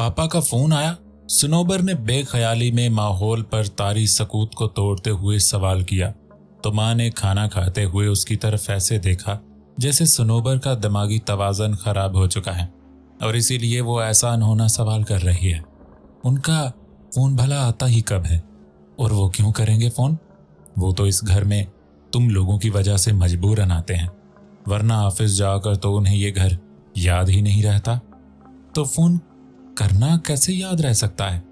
पापा का फोन आया। सनोबर ने बेख्याली में माहौल पर तारी सकूत को तोड़ते हुए सवाल किया तो माँ ने खाना खाते हुए उसकी तरफ ऐसे देखा जैसे सनोबर का दिमागी तवाज़न खराब हो चुका है और इसीलिए वो ऐसा अनहोना सवाल कर रही है। उनका फोन भला आता ही कब है और वो क्यों करेंगे फोन? वो तो इस घर में तुम लोगों की वजह से मजबूरन आते हैं, वरना ऑफिस जाकर तो उन्हें ये घर याद ही नहीं रहता। तो फोन करना कैसे याद रह सकता है?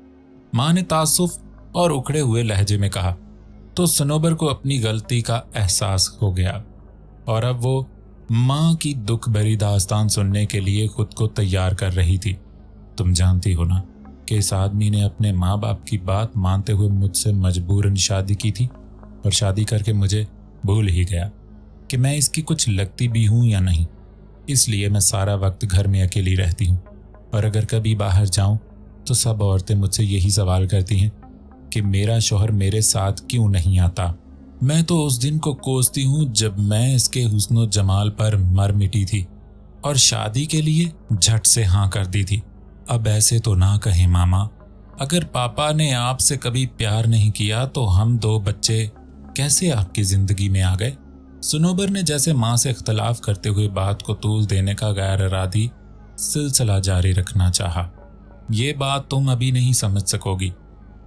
माँ ने तासुफ और उखड़े हुए लहजे में कहा। तो सनोबर को अपनी गलती का एहसास हो गया और अब वो माँ की दुख भरी दास्तान सुनने के लिए खुद को तैयार कर रही थी। तुम जानती हो ना कि इस आदमी ने अपने माँ बाप की बात मानते हुए मुझसे मजबूरन शादी की थी और शादी करके मुझे भूल ही गया कि मैं इसकी कुछ लगती भी हूँ या नहीं। इसलिए मैं सारा वक्त घर में अकेली रहती हूँ और अगर कभी बाहर जाऊँ तो सब औरतें मुझसे यही सवाल करती हैं कि मेरा शौहर मेरे साथ क्यों नहीं आता। मैं तो उस दिन को कोसती हूँ जब मैं इसके हुस्नो जमाल पर मर मिटी थी और शादी के लिए झट से हाँ कर दी थी। अब ऐसे तो ना कहें मामा, अगर पापा ने आपसे कभी प्यार नहीं किया तो हम दो बच्चे कैसे आपकी जिंदगी में आ गए? सनोबर ने जैसे माँ से इख्तलाफ करते हुए बात को तूल देने का गैर इरादी सिलसिला जारी रखना चाहा। ये बात तुम अभी नहीं समझ सकोगी।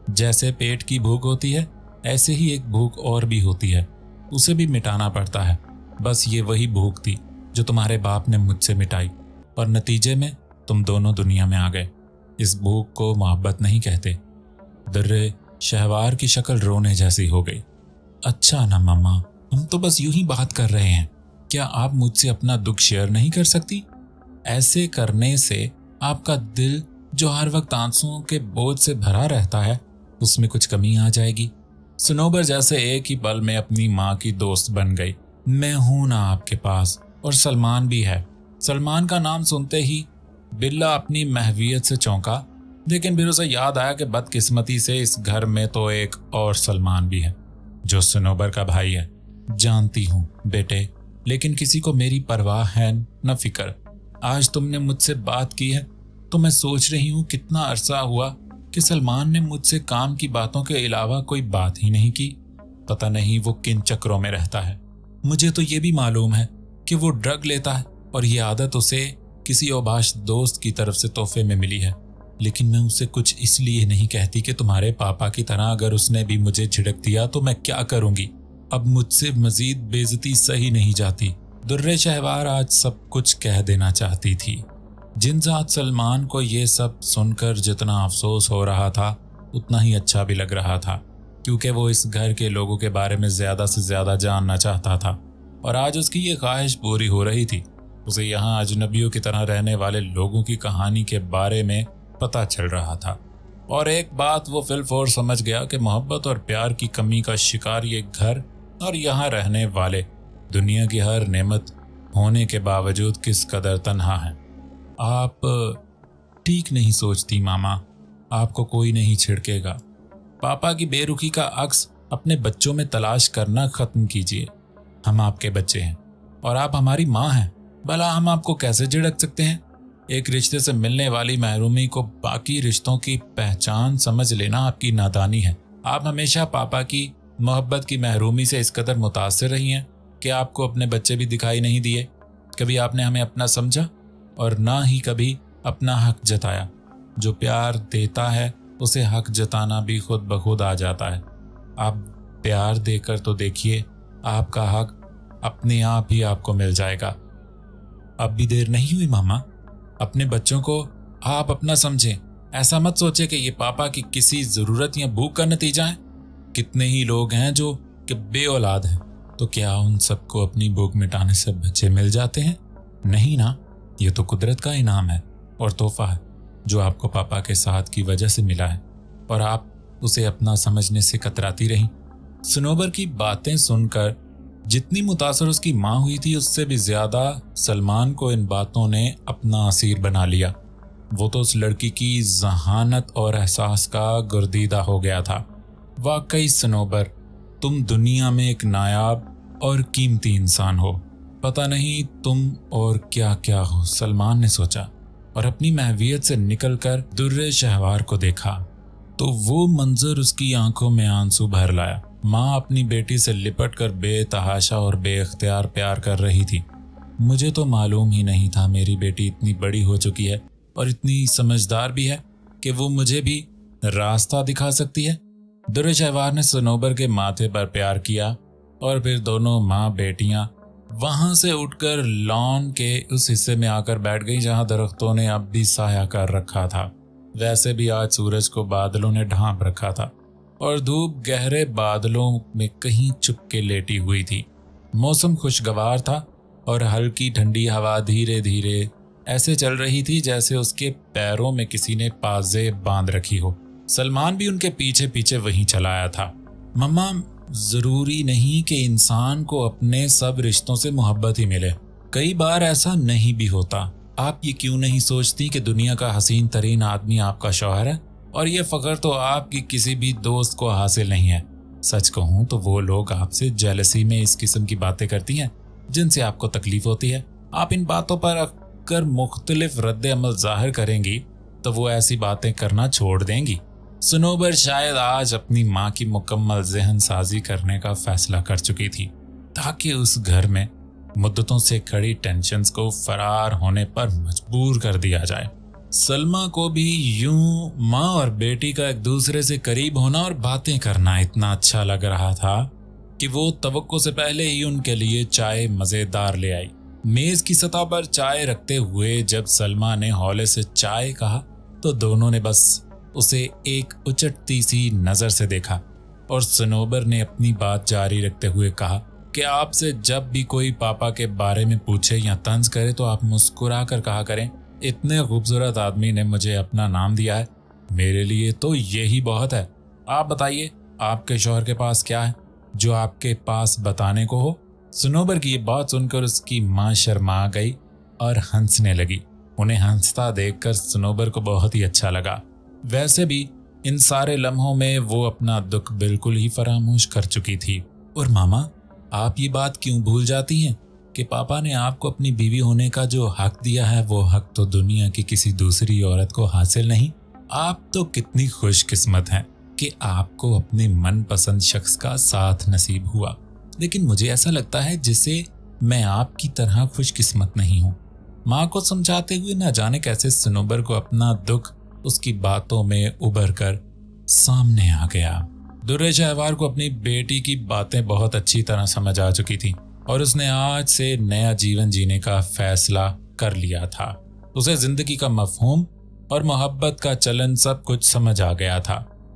जैसे पेट की भूख होती है ऐसे ही एक भूख और भी होती है, उसे भी मिटाना पड़ता है। बस ये वही भूख थी जो तुम्हारे बाप ने मुझसे मिटाई और नतीजे में तुम दोनों दुनिया में आ गए। इस भूख को मोहब्बत नहीं कहते। दर्रे शहवार की शक्ल रोने जैसी हो गई। अच्छा ना मम्मा, हम तो बस यूं ही बात कर रहे हैं, क्या आप मुझसे अपना दुख शेयर नहीं कर सकती? ऐसे करने से आपका दिल जो हर वक्त आंसुओं के बोझ से भरा रहता है उसमें कुछ कमी आ जाएगी। सनोबर जैसे एक ही पल में अपनी माँ की दोस्त बन गई। मैं हूं ना आपके पास और सलमान भी है। सलमान का नाम सुनते ही बिल्ला अपनी महवियत से चौंका, लेकिन फिर उसे याद आया कि बदकिस्मती से इस घर में तो एक और सलमान भी है जो सनोबर का भाई है। जानती हूँ बेटे, लेकिन किसी को मेरी परवाह है न फिक्र। आज तुमने मुझसे बात की है तो मैं सोच रही हूँ कितना अरसा हुआ कि सलमान ने मुझसे काम की बातों के अलावा कोई बात ही नहीं की। पता नहीं वो किन चक्रों में रहता है। मुझे तो ये भी मालूम है कि वो ड्रग लेता है और ये आदत उसे किसी औबाश दोस्त की तरफ से तोहफे में मिली है, लेकिन मैं उसे कुछ इसलिए नहीं कहती कि तुम्हारे पापा की तरह अगर उसने भी मुझे झिड़क दिया तो मैं क्या करूंगी। अब मुझसे मजीद बेइज्जती सही नहीं जाती। दुर्रे शहवार आज सब कुछ कह देना चाहती थी। जिनजात सलमान को ये सब सुनकर जितना अफसोस हो रहा था उतना ही अच्छा भी लग रहा था, क्योंकि वो इस घर के लोगों के बारे में ज्यादा से ज्यादा जानना चाहता था और आज उसकी ये ख्वाहिश पूरी हो रही थी। उसे यहाँ अजनबियों की तरह रहने वाले लोगों की कहानी के बारे में पता चल रहा था और एक बात वो फिलफौर समझ गया कि मोहब्बत और प्यार की कमी का शिकार ये घर और यहाँ रहने वाले दुनिया की हर नेमत होने के बावजूद किस कदर तन्हा है। आप ठीक नहीं सोचती मामा, आपको कोई नहीं छिड़केगा। पापा की बेरुखी का अक्स अपने बच्चों में तलाश करना खत्म कीजिए। हम आपके बच्चे हैं और आप हमारी माँ हैं, भला हम आपको कैसे झिड़क सकते हैं? एक रिश्ते से मिलने वाली महरूमी को बाकी रिश्तों की पहचान समझ लेना आपकी नादानी है। आप हमेशा पापा की मोहब्बत की महरूमी से इस कदर मुतासिर रही हैं कि आपको अपने बच्चे भी दिखाई नहीं दिए। कभी आपने हमें अपना समझा और ना ही कभी अपना हक जताया। जो प्यार देता है उसे हक जताना भी खुद ब खुद आ जाता है। आप प्यार देकर तो देखिए, आपका हक अपने आप ही आपको मिल जाएगा। अब भी देर नहीं हुई मामा, अपने बच्चों को आप अपना समझें। ऐसा मत सोचे कि ये पापा की किसी जरूरत या भूख का नतीजा है। कितने ही लोग हैं जो कि बे औलाद हैं, तो क्या उन सबको अपनी भूख मिटाने से बच्चे मिल जाते हैं? नहीं ना, ये तो कुदरत का इनाम है और तोहफा है जो आपको पापा के साथ की वजह से मिला है और आप उसे अपना समझने से कतराती रहीं। सनोबर की बातें सुनकर जितनी मुतासर उसकी माँ हुई थी उससे भी ज्यादा सलमान को इन बातों ने अपना असीर बना लिया। वो तो उस लड़की की जहानत और एहसास का गुर्दीदा हो गया था। वाकई सनोबर, तुम दुनिया में एक नायाब और कीमती इंसान हो। पता नहीं तुम और क्या क्या हो, सलमान ने सोचा। और अपनी महवियत से निकलकर दुर्रे शहवार को देखा तो वो मंजर उसकी आंखों में आंसू भर लाया। माँ अपनी बेटी से लिपट कर बेतहाशा और बेख्तियार प्यार कर रही थी। मुझे तो मालूम ही नहीं था मेरी बेटी इतनी बड़ी हो चुकी है और इतनी समझदार भी है कि वो मुझे भी रास्ता दिखा सकती है। दुर्रे शहवार ने सनोबर के माथे पर प्यार किया और फिर दोनों माँ बेटियां वहां से उठकर लॉन के उस हिस्से में आकर बैठ गई जहां दरख्तों ने अब भी साया कर रखा था। वैसे भी आज सूरज को बादलों ने ढांप रखा था और धूप गहरे बादलों में कहीं चुपके लेटी हुई थी। मौसम खुशगवार था और हल्की ठंडी हवा धीरे धीरे ऐसे चल रही थी जैसे उसके पैरों में किसी ने पाजेब बांध रखी हो। सलमान भी उनके पीछे पीछे वहीं चला आया था। मम्मा, जरूरी नहीं कि इंसान को अपने सब रिश्तों से मोहब्बत ही मिले, कई बार ऐसा नहीं भी होता। आप ये क्यों नहीं सोचती कि दुनिया का हसीन तरीन आदमी आपका शौहर है और ये फख्र तो आपकी किसी भी दोस्त को हासिल नहीं है। सच कहूँ तो वो लोग आपसे जेलसी में इस किस्म की बातें करती हैं जिनसे आपको तकलीफ होती है। आप इन बातों पर अगर मुख्तलिफ रद्द अमल जाहिर करेंगी तो वो ऐसी बातें करना छोड़ देंगी। सनोबर शायद आज अपनी माँ की मुकम्मल ज़हन साजी करने का फैसला कर चुकी थी ताकि उस घर में मुद्दतों से खड़ी टेंशन्स को फरार होने पर मजबूर कर दिया जाए। सलमा को भी यूं माँ और बेटी का एक दूसरे से करीब होना और बातें करना इतना अच्छा लग रहा था कि वो तवक्को से पहले ही उनके लिए चाय मज़ेदार ले आई। मेज़ की सतह पर चाय रखते हुए जब सलमा ने हौले से चाय कहा तो दोनों ने बस उसे एक उचटती सी नजर से देखा और सनोबर ने अपनी बात जारी रखते हुए कहा कि आपसे जब भी कोई पापा के बारे में पूछे या तंज करे तो आप मुस्कुरा कर कहा करें, इतने खूबसूरत आदमी ने मुझे अपना नाम दिया है, मेरे लिए तो यही बहुत है। आप बताइए, आपके शौहर के पास क्या है जो आपके पास बताने को हो? सनोबर की ये बात सुनकर उसकी माँ शर्मा गई और हंसने लगी। उन्हें हंसता देखकर सनोबर को बहुत ही अच्छा लगा। वैसे भी इन सारे लम्हों में वो अपना दुख बिल्कुल ही फरामोश कर चुकी थी। और मामा, आप ये बात क्यों भूल जाती हैं कि पापा ने आपको अपनी बीवी होने का जो हक दिया है वो हक तो दुनिया की किसी दूसरी औरत को हासिल नहीं। आप तो कितनी खुशकिस्मत हैं कि आपको अपने मनपसंद शख्स का साथ नसीब हुआ, लेकिन मुझे ऐसा लगता है जिसे मैं आपकी तरह खुशकिस्मत नहीं हूँ। माँ को समझाते हुए न जाने कैसे सनोबर को अपना दुख उसकी बातों में उभर कर सामने आ गया। दुर्रे शहवार को अपनी बेटी की बातें बहुत अच्छी तरह समझ आ चुकी थी और उसने आज से नया जीवन जीने का फैसला कर लिया था। उसे जिंदगी का मफहूम और मोहब्बत का चलन सब कुछ समझ आ गया था।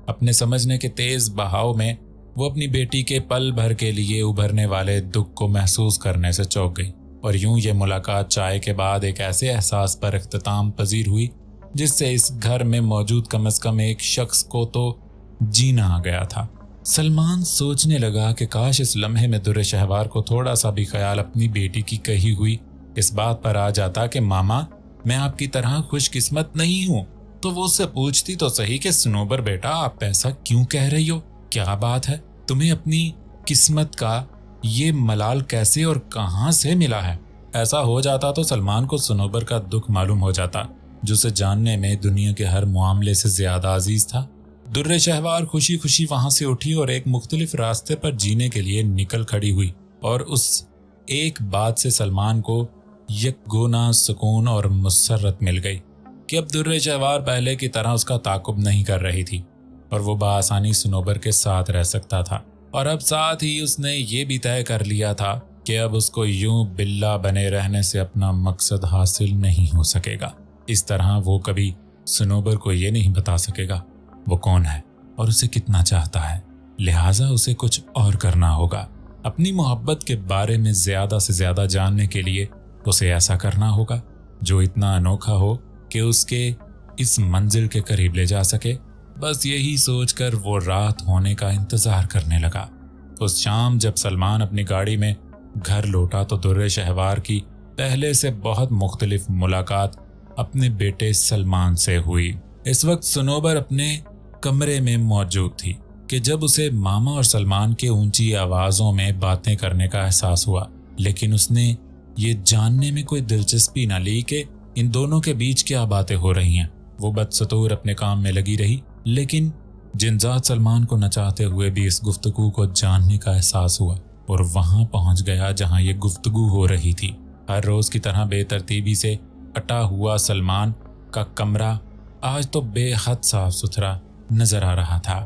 अपने समझने के तेज बहाव में वो अपनी बेटी के पल भर के लिए उभरने वाले दुख को महसूस करने से चौंक गई और यूं ये मुलाकात चाय के बाद एक ऐसे एहसास पर इख्तिताम पजीर हुई जिससे इस घर में मौजूद कम से कम एक शख्स को तो जीना आ गया था। सलमान सोचने लगा कि काश इस लम्हे में दुर्रे शहवार को थोड़ा सा भी ख्याल अपनी बेटी की कही हुई इस बात पर आ जाता कि मामा, मैं आपकी तरह खुशकिस्मत नहीं हूँ, तो वो उससे पूछती तो सही कि सनोबर बेटा, आप ऐसा क्यों कह रही हो? क्या बात है? तुम्हें अपनी किस्मत का ये मलाल कैसे और कहां से मिला है? ऐसा हो जाता तो सलमान को सनोबर का दुख मालूम हो जाता, जो उसे जानने में दुनिया के हर मामले से ज्यादा अजीज था। दुर्रे शहवार खुशी खुशी वहां से उठी और एक मुख्तलिफ रास्ते पर जीने के लिए निकल खड़ी हुई और उस एक बात से सलमान को यकगोना सुकून और मुसर्रत मिल गई कि अब दुर्रे शहवार पहले की तरह उसका ताकुब नहीं कर रही थी और वो बआसानी सनोबर के साथ रह सकता था। और अब साथ ही उसने ये भी तय कर लिया था कि अब उसको यूं बिल्ला बने रहने से अपना मकसद हासिल नहीं हो सकेगा। इस तरह वो कभी सनोबर को ये नहीं बता सकेगा वो कौन है और उसे कितना चाहता है, लिहाजा उसे कुछ और करना होगा। अपनी मोहब्बत के बारे में ज्यादा से ज्यादा जानने के लिए उसे ऐसा करना होगा जो इतना अनोखा हो कि उसके इस मंजिल के करीब ले जा सके। बस यही सोचकर वो रात होने का इंतजार करने लगा। उस शाम जब सलमान अपनी गाड़ी में घर लौटा तो दुर्रे शहवार की पहले से बहुत मुख्तलिफ मुलाकात अपने बेटे सलमान से हुई। इस वक्त सनोबर अपने कमरे में मौजूद थी कि जब उसे मामा और सलमान के ऊंची आवाजों में बातें करने का एहसास हुआ, लेकिन उसने ये जानने में कोई दिलचस्पी न ली कि इन दोनों के बीच क्या बातें हो रही हैं। वो बदसतूर अपने काम में लगी रही, लेकिन जिनजात सलमान को नचाते हुए भी इस गुफ्तगू को जानने का एहसास हुआ और वहां पहुंच गया जहां ये गुफ्तगू हो रही थी। हर रोज की तरह बेतरतीबी से अटा हुआ सलमान का कमरा आज तो बेहद साफ सुथरा नजर आ रहा था।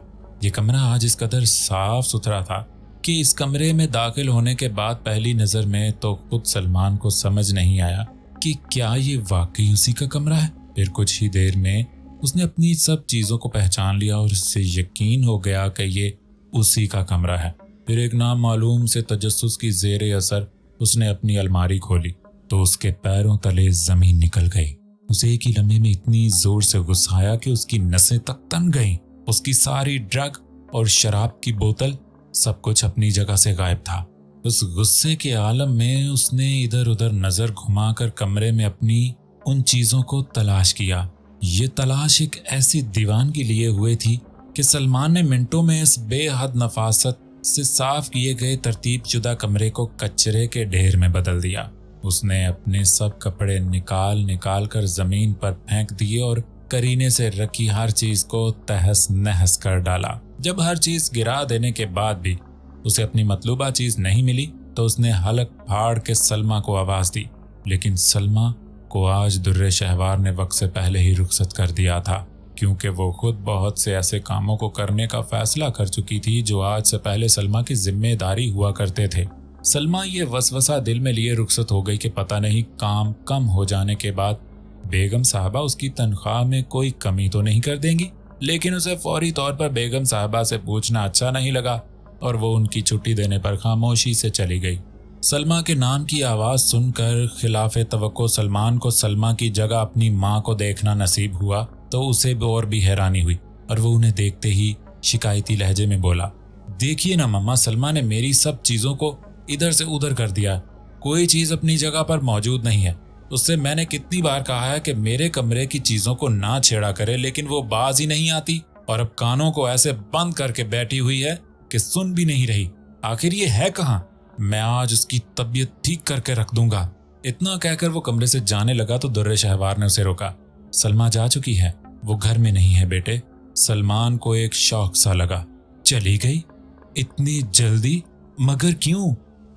ये कमरा आज इस कदर साफ सुथरा था कि इस कमरे में दाखिल होने के बाद पहली नजर में तो खुद सलमान को समझ नहीं आया कि क्या ये वाकई उसी का कमरा है। फिर कुछ ही देर में उसने अपनी सब चीजों को पहचान लिया और उससे यकीन हो गया कि ये उसी का कमरा है। फिर एक नामालूम से तजस्सुस की ज़ेरे असर उसने अपनी अलमारी खोली तो उसके पैरों तले जमीन निकल गई। उसे एक ही लम्हे में इतनी जोर से गुस्सा आया कि उसकी नसें तक तन गईं। उसकी सारी ड्रग और शराब की बोतल सब कुछ अपनी जगह से गायब था। उस गुस्से के आलम में उसने इधर उधर नजर घुमाकर कमरे में अपनी उन चीजों को तलाश किया। ये तलाश एक ऐसी दीवानगी लिए हुए थी कि सलमान ने मिनटों में इस बेहद नफासत से साफ किए गए तरतीब शुदा कमरे को कचरे के ढेर में बदल दिया। उसने अपने सब कपड़े निकाल कर जमीन पर फेंक दिए और करीने से रखी हर चीज को तहस नहस कर डाला। जब हर चीज गिरा देने के बाद भी उसे अपनी मतलूबा चीज नहीं मिली तो उसने हलक फाड़ के सलमा को आवाज दी, लेकिन सलमा को आज दुर्रे शहवार ने वक्त से पहले ही रुखसत कर दिया था, क्योंकि वो खुद बहुत से ऐसे कामों को करने का फैसला कर चुकी थी जो आज से पहले सलमा की जिम्मेदारी हुआ करते थे। सलमा ये वसवसा दिल में लिए रुखसत हो गई कि पता नहीं काम कम हो जाने के बाद बेगम साहबा उसकी तनख्वाह में कोई कमी तो नहीं कर देंगी। लेकिन उसे फौरी तौर पर बेगम साहबा से पूछना अच्छा नहीं लगा और वो उनकी छुट्टी देने पर खामोशी से चली गई। सलमा के नाम की आवाज़ सुनकर खिलाफे तवक्को सलमान को सलमा की जगह अपनी माँ को देखना नसीब हुआ तो उसे और भी हैरानी हुई और वो उन्हें देखते ही शिकायती लहजे में बोला, देखिए ना मम्मा, सलमा ने मेरी सब चीज़ों को इधर से उधर कर दिया, कोई चीज़ अपनी जगह पर मौजूद नहीं है। उससे मैंने कितनी बार कहा है कि मेरे कमरे की चीज़ों को ना छेड़ा करे, लेकिन वो बाज ही नहीं आती और अब कानों को ऐसे बंद करके बैठी हुई है कि सुन भी नहीं रही। आखिर ये है कहाँ? मैं आज उसकी तबीयत ठीक करके रख दूंगा। इतना कहकर वो कमरे से जाने लगा तो दुर्रे शहवार ने उसे रोका। सलमा जा चुकी है, वो घर में नहीं है बेटे। सलमान को एक शौक सा लगा। चली गई? इतनी जल्दी? मगर क्यों?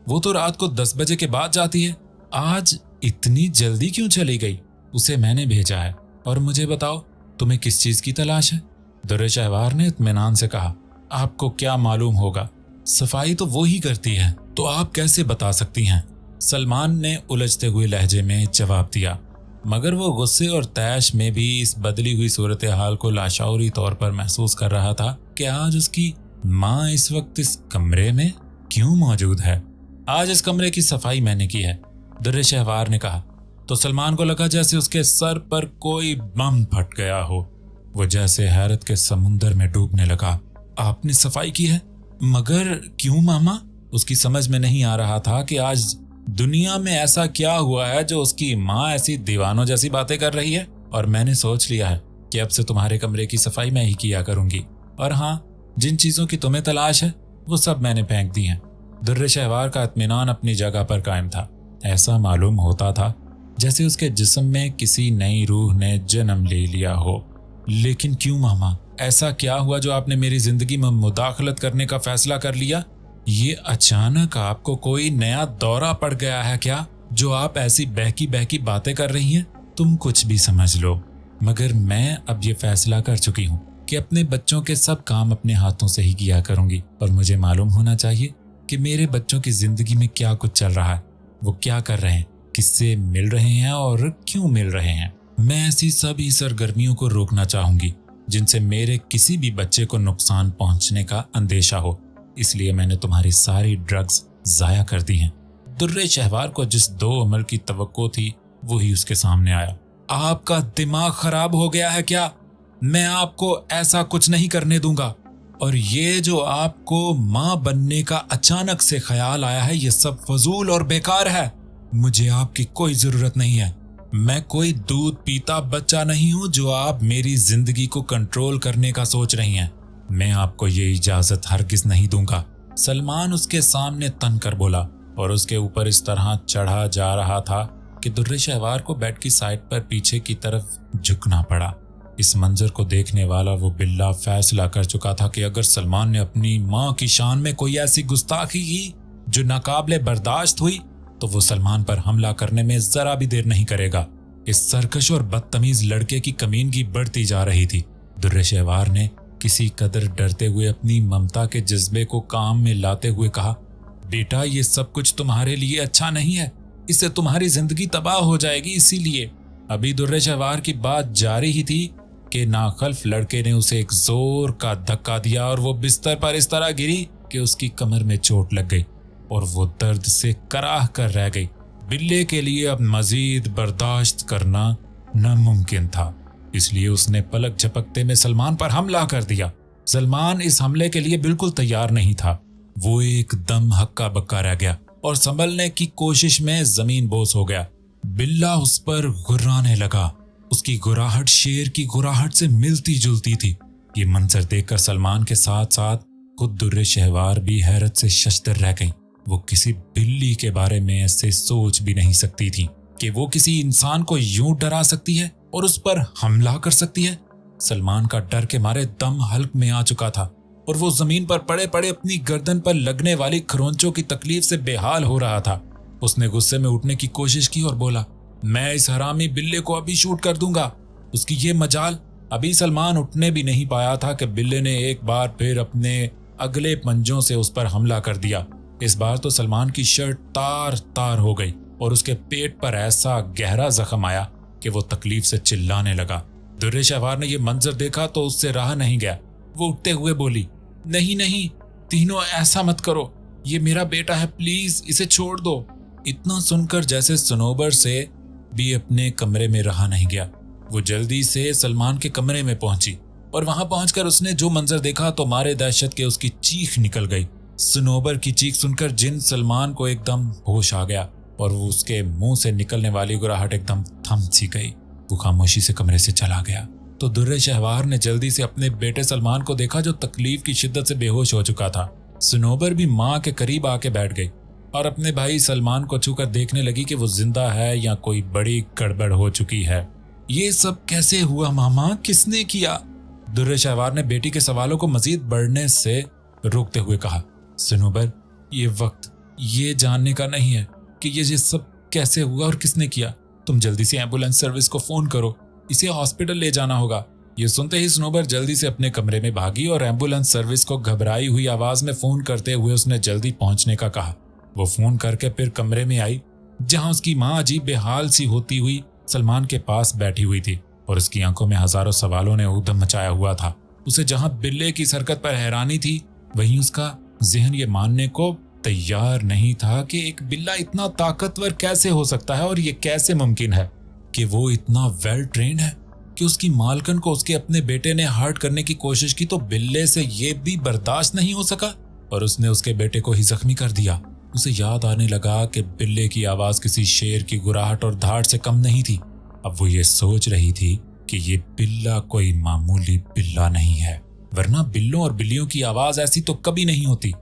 वो तो रात को 10 बजे के बाद जाती है, आज इतनी जल्दी क्यों चली गई? उसे मैंने भेजा है। और मुझे बताओ, तुम्हें किस चीज की तलाश है? दुर्रे शहवार ने इत्मीनान से कहा। आपको क्या मालूम होगा, सफाई तो वो ही करती है, तो आप कैसे बता सकती हैं? सलमान ने उलझते हुए लहजे में जवाब दिया, मगर वो गुस्से और तैश में भी इस बदली हुई सूरत हाल को लाशौरी तौर पर महसूस कर रहा था कि आज उसकी माँ इस वक्त इस कमरे में क्यों मौजूद है। आज इस कमरे की सफाई मैंने की है, दुर्रे शहवार ने कहा। तो सलमान को लगा जैसे उसके सर पर कोई बम फट गया हो। वो जैसे हैरत के समुंदर में डूबने लगा। आपने सफाई की है? मगर क्यों मामा? उसकी समझ में नहीं आ रहा था कि आज दुनिया में ऐसा क्या हुआ है जो उसकी माँ ऐसी दीवानों जैसी बातें कर रही है। और मैंने सोच लिया है कि अब से तुम्हारे कमरे की सफाई मैं ही किया करूंगी। और हाँ, जिन चीजों की तुम्हें तलाश है वो सब मैंने फेंक दी हैं। दुर्रे शहवार का इत्मीनान अपनी जगह पर कायम था। ऐसा मालूम होता था जैसे उसके जिस्म में किसी नई रूह ने जन्म ले लिया हो। लेकिन क्यों मामा? ऐसा क्या हुआ जो आपने मेरी जिंदगी में मुदाखलत करने का फैसला कर लिया? ये अचानक आपको कोई नया दौरा पड़ गया है क्या, जो आप ऐसी बहकी बहकी बातें कर रही हैं? तुम कुछ भी समझ लो, मगर मैं अब ये फैसला कर चुकी हूँ कि अपने बच्चों के सब काम अपने हाथों से ही किया करूंगी। और मुझे मालूम होना चाहिए कि मेरे बच्चों की जिंदगी में क्या कुछ चल रहा है, वो क्या कर रहे हैं, किससे मिल रहे हैं और क्यों मिल रहे हैं। मैं ऐसी सभी सरगर्मियों को रोकना चाहूंगी जिनसे मेरे किसी भी बच्चे को नुकसान पहुंचने का अंदेशा हो। इसलिए मैंने तुम्हारी सारी ड्रग्स जाया कर दी हैं। दुर्रे शहवार को जिस दो अमल की तवक्को थी वही उसके सामने आया। आपका दिमाग खराब हो गया है क्या? मैं आपको ऐसा कुछ नहीं करने दूंगा। और ये जो आपको माँ बनने का अचानक से ख्याल आया है, ये सब फजूल और बेकार है। मुझे आपकी कोई जरूरत नहीं है। मैं कोई दूध पीता बच्चा नहीं हूं जो आप मेरी जिंदगी को कंट्रोल करने का सोच रही हैं। मैं आपको ये इजाजत हरगिज नहीं दूंगा। सलमान उसके सामने तन कर बोला और उसके ऊपर इस तरह चढ़ा जा रहा था कि दुर्रे शहवार को बेड की साइड पर पीछे की तरफ झुकना पड़ा। इस मंजर को देखने वाला वो बिल्ला फैसला कर चुका था कि अगर सलमान ने अपनी माँ की शान में कोई ऐसी गुस्ताखी की जो नाकाबिले बर्दाश्त हुई तो वो सलमान पर हमला करने में जरा भी देर नहीं करेगा। इस सरकश और बदतमीज लड़के की कमीनगी बढ़ती जा रही थी। दुर्रे शहवार ने किसी कदर डरते हुए अपनी ममता के जज्बे को काम में लाते हुए कहा, बेटा ये सब कुछ तुम्हारे लिए अच्छा नहीं है, इससे तुम्हारी जिंदगी तबाह हो जाएगी। इसीलिए अभी दुर्रे शहवार की बात जारी ही थी कि नाखल्फ लड़के ने उसे एक जोर का धक्का दिया और वो बिस्तर पर इस तरह गिरी कि उसकी कमर में चोट लग गई और वो दर्द से कराह कर रह गई। बिल्ले के लिए अब मजीद बर्दाश्त करना नामुमकिन था, इसलिए उसने पलक झपकते में सलमान पर हमला कर दिया। सलमान इस हमले के लिए बिल्कुल तैयार नहीं था। वो एकदम हक्का बक्का रह गया और संभलने की कोशिश में जमीन बोस हो गया। बिल्ला उस पर गुर्राने लगा। उसकी गुर्राहट शेर की गुर्राहट से मिलती जुलती थी। ये मंजर देखकर सलमान के साथ साथ खुद दुर्रे शहवार भी हैरत से शशदर रह गई। वो किसी बिल्ली के बारे में ऐसे सोच भी नहीं सकती थी कि वो किसी इंसान को यूं डरा सकती है और उस पर हमला कर सकती है। सलमान का डर के मारे दम हल्क में आ चुका था और वो जमीन पर पड़े पड़े अपनी गर्दन पर लगने वाली खरोंचों की तकलीफ से बेहाल हो रहा था। उसने गुस्से में उठने की कोशिश की और बोला, मैं इस हरामी बिल्ले को अभी शूट कर दूंगा, उसकी ये मजाल। अभी सलमान उठने भी नहीं पाया था कि बिल्ले ने एक बार फिर अपने अगले पंजों से उस पर हमला कर दिया। इस बार तो सलमान की शर्ट तार तार हो गई और उसके पेट पर ऐसा गहरा जख्म आया कि वो तकलीफ से चिल्लाने लगा। दुर्रे शहवार ने यह मंजर देखा तो उससे रहा नहीं गया। वो उठते हुए बोली, नहीं नहीं तीनों ऐसा मत करो, ये मेरा बेटा है, प्लीज इसे छोड़ दो। इतना सुनकर जैसे सनोबर से भी अपने कमरे में रहा नहीं गया। वो जल्दी से सलमान के कमरे में पहुंची और वहां पहुंचकर उसने जो मंजर देखा तो मारे दहशत के उसकी चीख निकल गई। सनोबर की चीख सुनकर जिन सलमान को एकदम होश आ गया और वो उसके मुंह से निकलने वाली गुर्राहट एकदम थम सी गई। वो खामोशी से कमरे से चला गया तो दुर्रे शहवार ने जल्दी से अपने बेटे सलमान को देखा जो तकलीफ की शिद्दत से बेहोश हो चुका था। सनोबर भी माँ के करीब आके बैठ गई और अपने भाई सलमान को छूकर देखने लगी कि वो जिंदा है या कोई बड़ी गड़बड़ हो चुकी है। ये सब कैसे हुआ मामा, किसने किया? दुर्रे शहवार ने बेटी के सवालों को मजीद बढ़ने से रोकते हुए कहा, सनोबर ये वक्त ये जानने का नहीं है कि ये सब कैसे हुआ और किसने किया। तुम जल्दी से एम्बुलेंस सर्विस को फोन करो, इसे हॉस्पिटल ले जाना होगा। ये सुनते ही सनोबर जल्दी से अपने कमरे में भागी और एम्बुलेंस सर्विस को घबराई हुई आवाज में फोन करते हुए उसने जल्दी पहुंचने का कहा। वो फोन करके फिर कमरे में आई जहां उसकी माँ अजीब बेहाल सी होती हुई सलमान के पास बैठी हुई थी और उसकी आंखों में हजारों सवालों ने ऊधम मचाया हुआ था। उसे जहां बिल्ले की हरकत पर हैरानी थी वहीं उसका जहन ये मानने को तैयार नहीं था कि एक बिल्ला इतना ताकतवर कैसे हो सकता है और ये कैसे मुमकिन है कि वो इतना वेल ट्रेन्ड है कि उसकी मालकन को उसके अपने बेटे ने हर्ट करने की कोशिश की तो बिल्ले से ये भी बर्दाश्त नहीं हो सका और उसने उसके बेटे को ही जख्मी कर दिया। उसे याद आने लगा कि बिल्ले की आवाज किसी शेर की गुर्राहट और धाड़ से कम नहीं थी। अब वो ये सोच रही थी कि ये बिल्ला कोई मामूली बिल्ला नहीं है, वरना बिल्लों और बिल्लियों की आवाज ऐसी तो कभी नहीं होती।